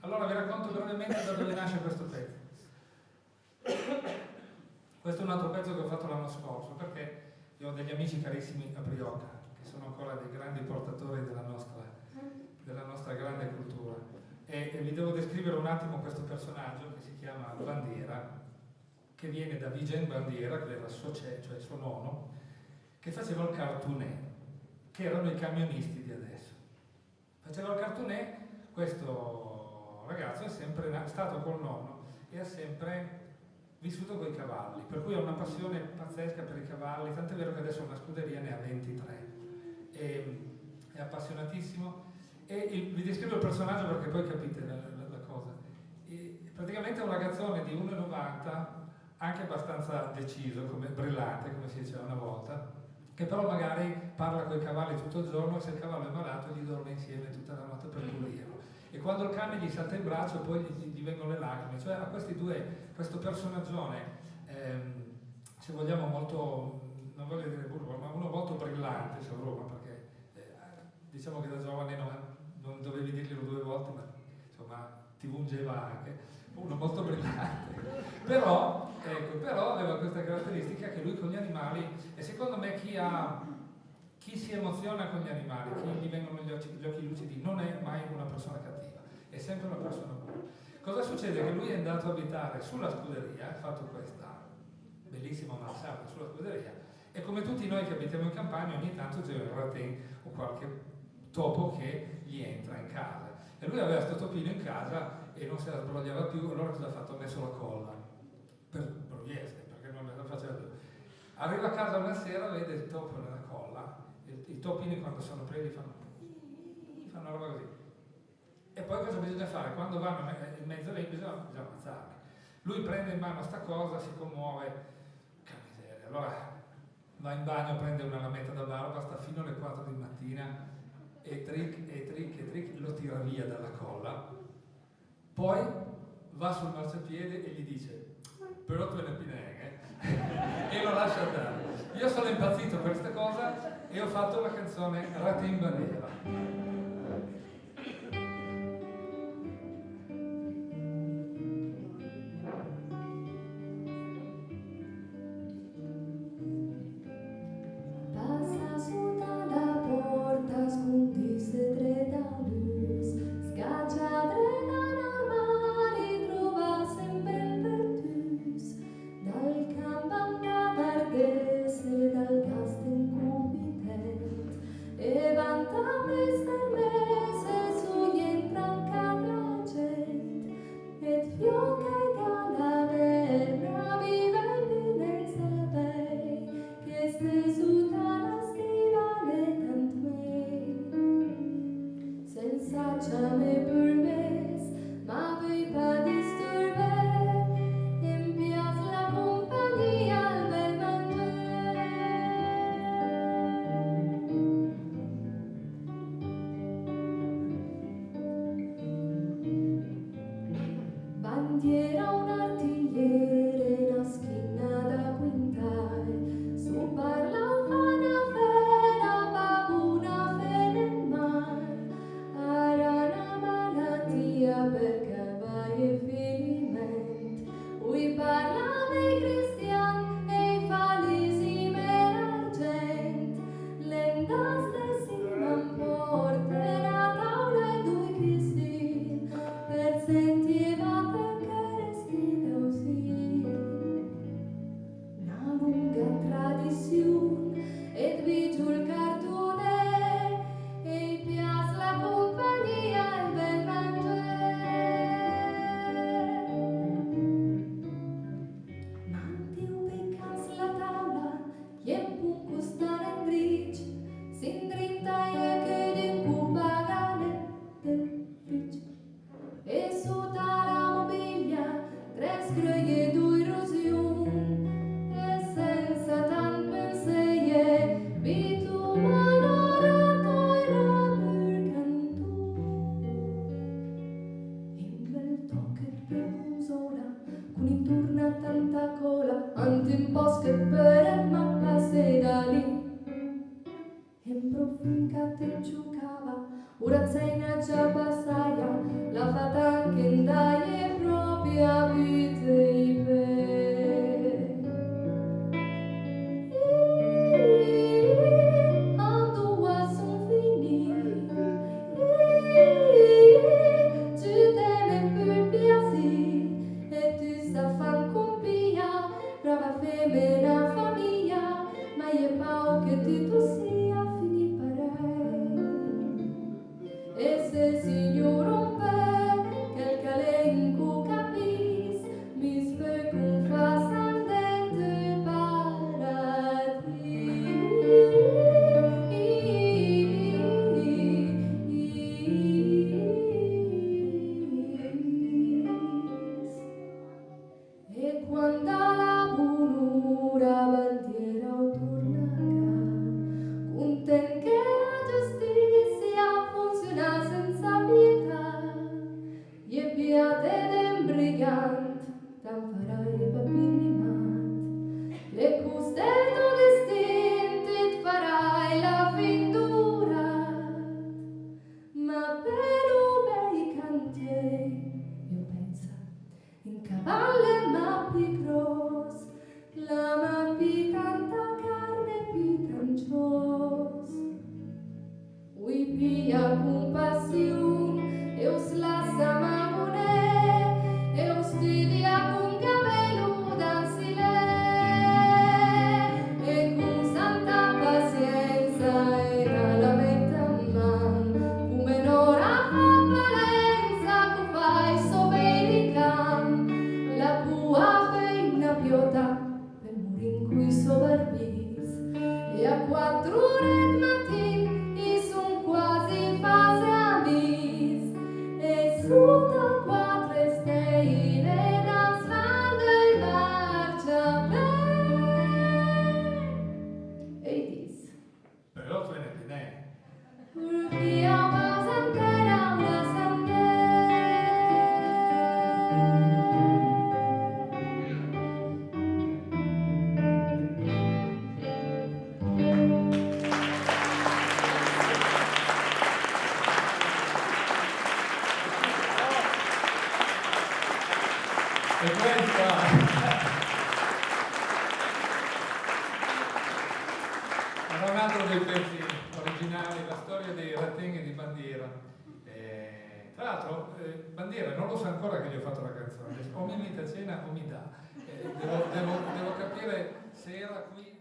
Allora vi racconto brevemente da dove nasce questo pezzo. Questo è un altro pezzo che ho fatto l'anno scorso, perché io ho degli amici carissimi a Brioca, che sono ancora dei grandi portatori della nostra grande cultura. E vi devo descrivere un attimo questo personaggio che si chiama Bandiera, che viene da Vigen Bandiera, che era cioè il suo nonno, che faceva il cartoonè, che erano i camionisti di adesso. Faceva il cartoonè, questo ragazzo è sempre stato col nonno e ha sempre vissuto con i cavalli, per cui ha una passione pazzesca per i cavalli, tant'è vero che adesso una scuderia ne ha 23. È appassionatissimo e vi descrivo il personaggio perché poi capite la cosa. Praticamente è un ragazzone di 1,90, anche abbastanza deciso, brillante, come si diceva una volta, che però magari parla con i cavalli tutto il giorno e se il cavallo è malato gli dorme insieme tutta la notte per pulirlo. E quando il cane gli salta in braccio poi gli vengono le lacrime. Cioè a questi due, questo personaggione, se vogliamo molto, non voglio dire burro, ma uno molto brillante, se Roma, perché diciamo che da giovane non dovevi dirglielo 2 volte, ma insomma ti ungeva anche, uno molto brillante. Però aveva questa caratteristica che lui con gli animali, e secondo me chi si emoziona con gli animali, chi gli vengono gli occhi lucidi, non è mai una persona cattiva, è sempre una persona buona. Cosa succede? Che lui è andato a abitare sulla scuderia, ha fatto questa bellissima mansarda sulla scuderia, e come tutti noi che abitiamo in campagna ogni tanto c'è un raten o qualche topo che gli entra in casa. E lui aveva questo topino in casa e non se la sbrogliava più, allora cosa ha fatto? Ha messo la colla per provieste, perché non la faceva più. Arriva a casa una sera, vede il topo nella colla, i topini quando sono presi fanno una roba così. E poi cosa bisogna fare? Quando vanno in mezzo a lei bisogna ammazzarli. Lui prende in mano sta cosa, si commuove, che miseria. Allora va in bagno, prende una lametta da barba, sta fino alle 4 di mattina e trick lo tira via dalla colla. Poi va sul marciapiede e gli dice: però tu ne pineghe e lo lascia andare. Io sono impazzito per questa cosa e ho fatto la canzone Ratin Bandiera. Ura zaina già passaia, la fatanche steto distinti farai la findura, ma per bei cantieri, io penso, in cavalle ma pi gros, clama pi tanta carne pi cancios. Ui pia compassion, eus lassa magone, eus tidia con cabello d'ansile, e con santa pazienza e la metta man, come n'ora fa valenza, co fai sovericam, la cua peina piota, per morir in cui soverbis, e a 4 ore del mattin, quasi fase amis e su da 4 steine da slande marcia e dis però tu ne tenei via basantera una sante. E questa era un altro dei pezzi originali, la storia dei Rattenghi di Bandiera. Tra l'altro Bandiera non lo sa ancora che gli ho fatto la canzone, o mi invita a cena o mi dà. Devo capire se era qui